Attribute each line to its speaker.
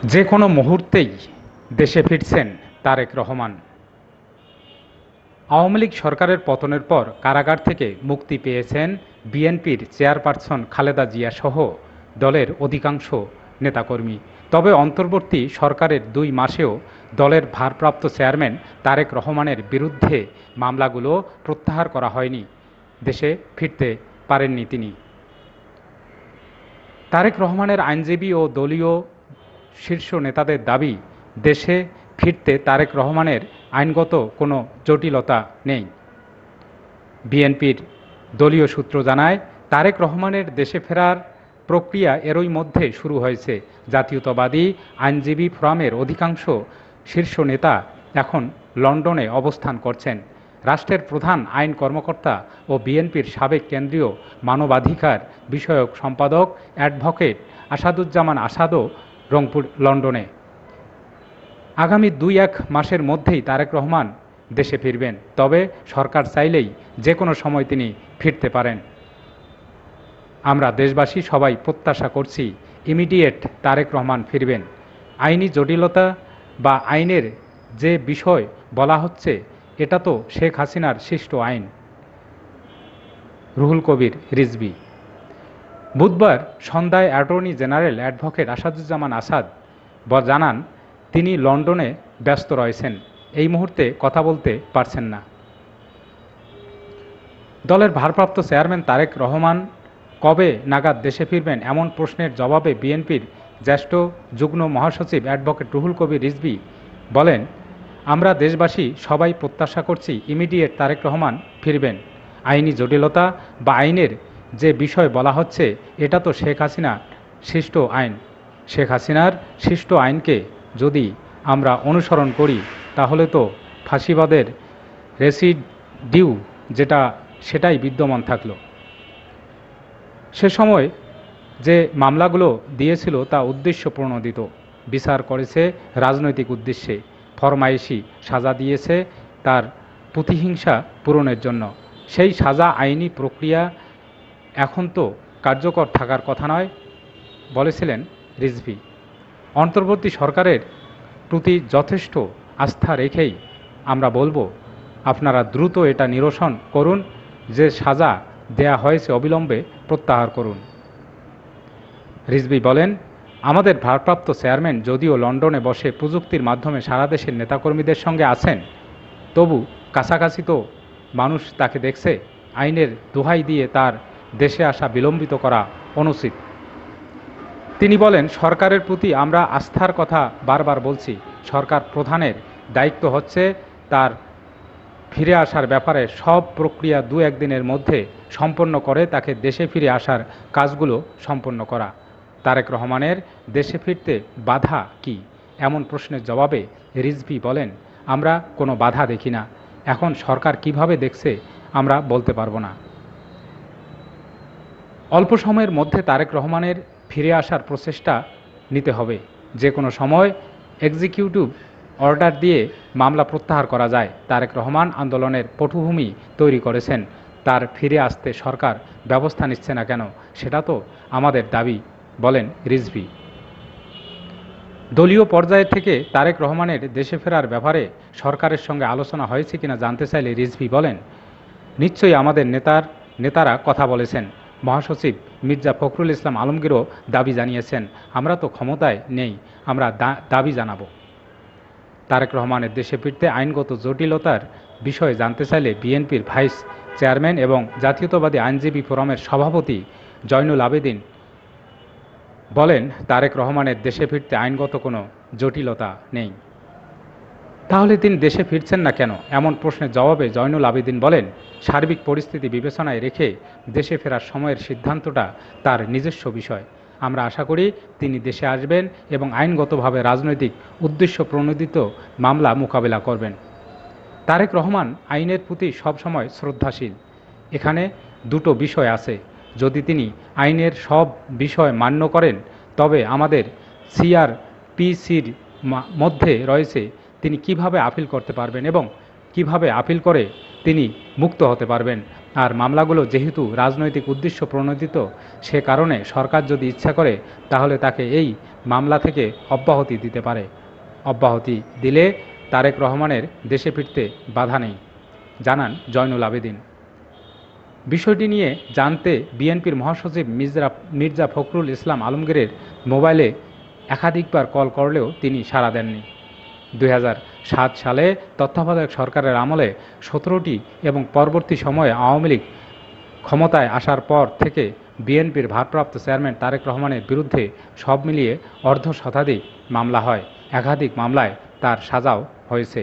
Speaker 1: যে কোনো মুহূর্তেই দেশে ফিরছেন তারেক রহমান। আওয়ামী লীগ সরকারের পতনের পর কারাগার থেকে মুক্তি পেয়েছেন বিএনপির চেয়ারপারসন খালেদা জিয়া সহ দলের অধিকাংশ নেতাকর্মী। তবে অন্তর্বর্তী সরকারের ২ মাসেও দলের ভারপ্রাপ্ত চেয়ারম্যান তারেক রহমানের বিরুদ্ধে মামলাগুলো প্রত্যাহার করা হয়নি। দেশে ফিরতে পারেননি তিনি। তারেক রহমানের আইনজীবী ও দলীয় শীর্ষ নেতাদের দাবি, দেশে ফিরতে তারেক রহমানের আইনগত কোনো জটিলতা নেই। বিএনপির দলীয় সূত্র জানায়, তারেক রহমানের দেশে ফেরার প্রক্রিয়া এরই মধ্যে শুরু হয়েছে। জাতীয়তাবাদী আইনজীবী ফোরামের অধিকাংশ শীর্ষ নেতা এখন লন্ডনে অবস্থান করছেন। রাষ্ট্রের প্রধান আইন কর্মকর্তা ও বিএনপির সাবেক কেন্দ্রীয় মানবাধিকার বিষয়ক সম্পাদক অ্যাডভোকেট আসাদুজ্জামান আসাদও লন্ডনে। আগামী ২-১ মাসের মধ্যেই তারেক রহমান দেশে ফিরবেন। তবে সরকার চাইলেই যে কোনো সময় তিনি ফিরতে পারেন। আমরা দেশবাসী সবাই প্রত্যাশা করছি ইমিডিয়েট তারেক রহমান ফিরবেন। আইনি জটিলতা বা আইনের যে বিষয় বলা হচ্ছে, এটা তো শেখ হাসিনার সৃষ্ট আইন। রুহুল কবির রিজভী। বুধবার সন্ধ্যায় attorney general advocate Asaduzzaman Asad জানান, তিনি লন্ডনে ব্যস্ত রয়েছেন, এই মুহূর্তে কথা বলতে পারছেন না। দলের ভারপ্রাপ্ত চেয়ারম্যান তারেক রহমান কবে নাগাদ দেশে ফিরবেন এমন প্রশ্নের জবাবে বিএনপির জ্যেষ্ঠ যুগ্ম মহাসচিব অ্যাডভোকেট রুহুল কবির রিজভী বলেন, আমরা দেশবাসী সবাই প্রত্যাশা করছি ইমিডিয়েট তারেক রহমান ফিরবেন। আইনি জটিলতা বা আইনের যে বিষয় বলা হচ্ছে, এটা তো শেখ হাসিনা সৃষ্ট আইন। শেখ হাসিনার সৃষ্ট আইনকে যদি আমরা অনুসরণ করি, তাহলে তো ফাঁসিবাদের রেসিডিউ সেটাই বিদ্যমান থাকলো। সে সময় যে মামলাগুলো দিয়েছিল তা উদ্দেশ্য প্রণোদিত, বিচার করেছে রাজনৈতিক উদ্দেশ্যে, ফরমায়েশি সাজা দিয়েছে তার প্রতিহিংসা পূরণের জন্য। সেই সাজা আইনি প্রক্রিয়া এখন তো কার্যকর থাকার কথা নয়, বলেছিলেন রিজভী। অন্তর্বর্তী সরকারের প্রতি যথেষ্ট আস্থা রেখেই আমরা বলবো, আপনারা দ্রুত এটা নিরসন করুন, যে সাজা দেয়া হয়েছে অবিলম্বে প্রত্যাহার করুন। রিজভী বলেন, আমাদের ভারপ্রাপ্ত চেয়ারম্যান যদিও লন্ডনে বসে প্রযুক্তির মাধ্যমে সারা দেশের নেতাকর্মীদের সঙ্গে আছেন, তবু কাছাকাছি তো মানুষ তাকে দেখছে। আইনের দোহাই দিয়ে তার দেশে আসা বিলম্বিত করা অনুচিত। তিনি বলেন, সরকারের প্রতি আমরা আস্থার কথা বারবার বলছি। সরকার প্রধানের দায়িত্ব হচ্ছে তার ফিরে আসার ব্যাপারে সব প্রক্রিয়া ২-১ দিনের মধ্যে সম্পন্ন করে তাকে দেশে ফিরে আসার কাজগুলো সম্পন্ন করা। তারেক রহমানের দেশে ফিরতে বাধা কি এমন প্রশ্নের জবাবে রিজভী বলেন, আমরা কোনো বাধা দেখি না। এখন সরকার কিভাবে দেখছে আমরা বলতে পারবো না। অল্প সময়ের মধ্যে তারেক রহমানের ফিরে আসার প্রচেষ্টা নিতে হবে। যে কোনো সময় এক্সিকিউটিভ অর্ডার দিয়ে মামলা প্রত্যাহার করা যায়। তারেক রহমান আন্দোলনের পটভূমি তৈরি করেছেন, তার ফিরে আসতে সরকার ব্যবস্থা নিচ্ছে না কেন, সেটা তো আমাদের দাবি, বলেন রিজভী। দলীয় পর্যায় থেকে তারেক রহমানের দেশে ফেরার ব্যাপারে সরকারের সঙ্গে আলোচনা হয়েছে কিনা জানতে চাইলে রিজভী বলেন, নিশ্চয়ই আমাদের নেতারা কথা বলেছেন। মহাসচিব মির্জা ফখরুল ইসলাম আলমগীরও দাবি জানিয়েছেন। আমরা তো ক্ষমতায় নেই, আমরা দাবি জানাবো। তারেক রহমানের দেশে ফিরতে আইনগত জটিলতার বিষয়ে জানতে চাইলে বিএনপির ভাইস চেয়ারম্যান এবং জাতীয়তাবাদী আইনজীবী ফোরামের সভাপতি জয়নুল আবেদিন বলেন, তারেক রহমানের দেশে ফিরতে আইনগত কোনো জটিলতা নেই। তাহলে তিনি দেশে ফিরছেন না কেন এমন প্রশ্নের জবাবে জয়নুল আবেদিন বলেন, সার্বিক পরিস্থিতি বিবেচনায় রেখে দেশে ফেরার সময়ের সিদ্ধান্তটা তার নিজস্ব বিষয়। আমরা আশা করি তিনি দেশে আসবেন এবং আইনগতভাবে রাজনৈতিক উদ্দেশ্য প্রণোদিত মামলা মোকাবেলা করবেন। তারেক রহমান আইনের প্রতি সবসময় শ্রদ্ধাশীল। এখানে দুটো বিষয় আছে। যদি তিনি আইনের সব বিষয় মান্য করেন, তবে আমাদের সিআরপিসির মধ্যে রয়েছে তিনি কিভাবে আপিল করতে পারবেন এবং কিভাবে আপিল করে তিনি মুক্ত হতে পারবেন। আর মামলাগুলো যেহেতু রাজনৈতিক উদ্দেশ্য প্রণোদিত, সে কারণে সরকার যদি ইচ্ছা করে তাহলে তাকে এই মামলা থেকে অব্যাহতি দিতে পারে। অব্যাহতি দিলে তারেক রহমানের দেশে ফিরতে বাধা নেই, জানান জয়নুল আবেদিন। বিষয়টি নিয়ে জানতে বিএনপির মহাসচিব মির্জা ফখরুল ইসলাম আলমগীরের মোবাইলে একাধিকবার কল করলেও তিনি সাড়া দেননি। 2007 সালে তত্ত্বাবধায়ক সরকারের আমলে 17টি এবং পরবর্তী সময়ে আওয়ামী লীগ ক্ষমতায় আসার পর থেকে বিএনপির ভারপ্রাপ্ত চেয়ারম্যান তারেক রহমানের বিরুদ্ধে সব মিলিয়ে অর্ধশতাধিক মামলা হয়। একাধিক মামলায় তার সাজাও হয়েছে।